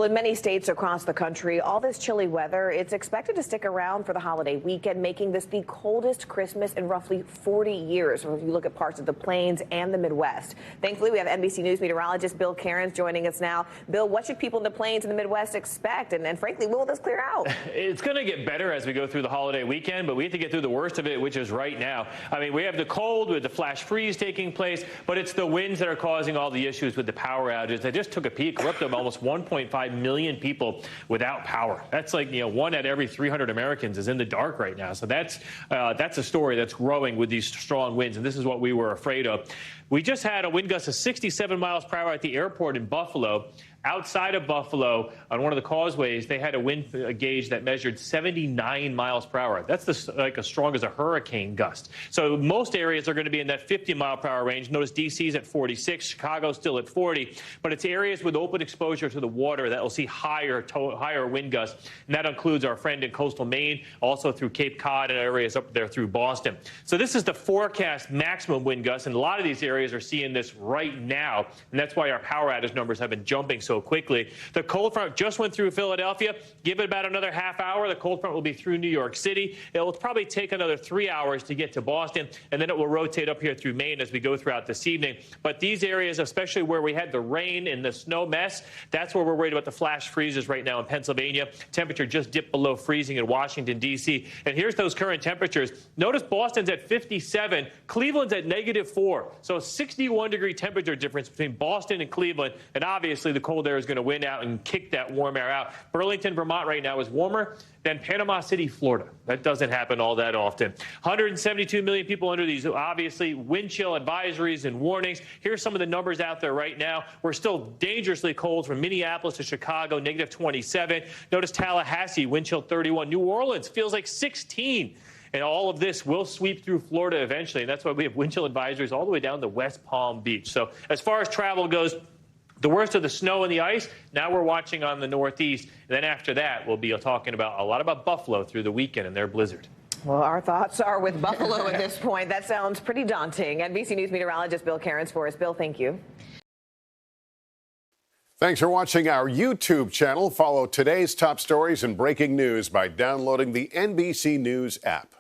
Well, in many states across the country, all this chilly weather, it's expected to stick around for the holiday weekend, making this the coldest Christmas in roughly 40 years. If you look at parts of the plains and the Midwest. Thankfully, we have NBC News meteorologist Bill Karins joining us now. Bill, what should people in the plains and the Midwest expect? And frankly, when will this clear out? It's going to get better as we go through the holiday weekend, but we have to get through the worst of it, which is right now. I mean, we have the cold with the flash freeze taking place, but it's the winds that are causing all the issues with the power outages. I just took a peek. We're up to almost 1.5 million people without power. That's like, one out of every 300 Americans is in the dark right now. So that's a story that's growing with these strong winds, and this is what we were afraid of. We just had a wind gust of 67 miles per hour at the airport in Buffalo. Outside of Buffalo, on one of the causeways, they had a wind gauge that measured 79 miles per hour. That's like as strong as a hurricane gust. So most areas are going to be in that 50 mile per hour range. Notice DC's at 46, Chicago's still at 40, but it's areas with open exposure to the water that will see higher wind gusts. And that includes our friend in coastal Maine, also through Cape Cod and areas up there through Boston. So this is the forecast maximum wind gust, and a lot of these areas are seeing this right now, and that's why our power outage numbers have been jumping so quickly. The cold front just went through Philadelphia. Give it about another half hour. The cold front will be through New York City. It will probably take another 3 hours to get to Boston, and then it will rotate up here through Maine as we go throughout this evening. But these areas, especially where we had the rain and the snow mess, that's where we're worried about the flash freezes right now in Pennsylvania. Temperature just dipped below freezing in Washington, D.C. And here's those current temperatures. Notice Boston's at 57. Cleveland's at -4. So a 61-degree temperature difference between Boston and Cleveland, and obviously the cold air is going to win out and kick that warm air out. Burlington, Vermont right now is warmer than Panama City, Florida. That doesn't happen all that often. 172 million people under these, obviously, wind chill advisories and warnings. Here's some of the numbers out there right now. We're still dangerously cold from Minneapolis to Chicago, -27. Notice Tallahassee, wind chill 31. New Orleans feels like 16. And all of this will sweep through Florida eventually. And that's why we have wind chill advisories all the way down to West Palm Beach. So as far as travel goes, the worst of the snow and the ice, now we're watching on the Northeast. And then after that, we'll be talking a lot about Buffalo through the weekend and their blizzard. Well, our thoughts are with Buffalo at this point. That sounds pretty daunting. NBC News meteorologist Bill Karins for us. Bill, thank you. Thanks for watching our YouTube channel. Follow today's top stories and breaking news by downloading the NBC News app.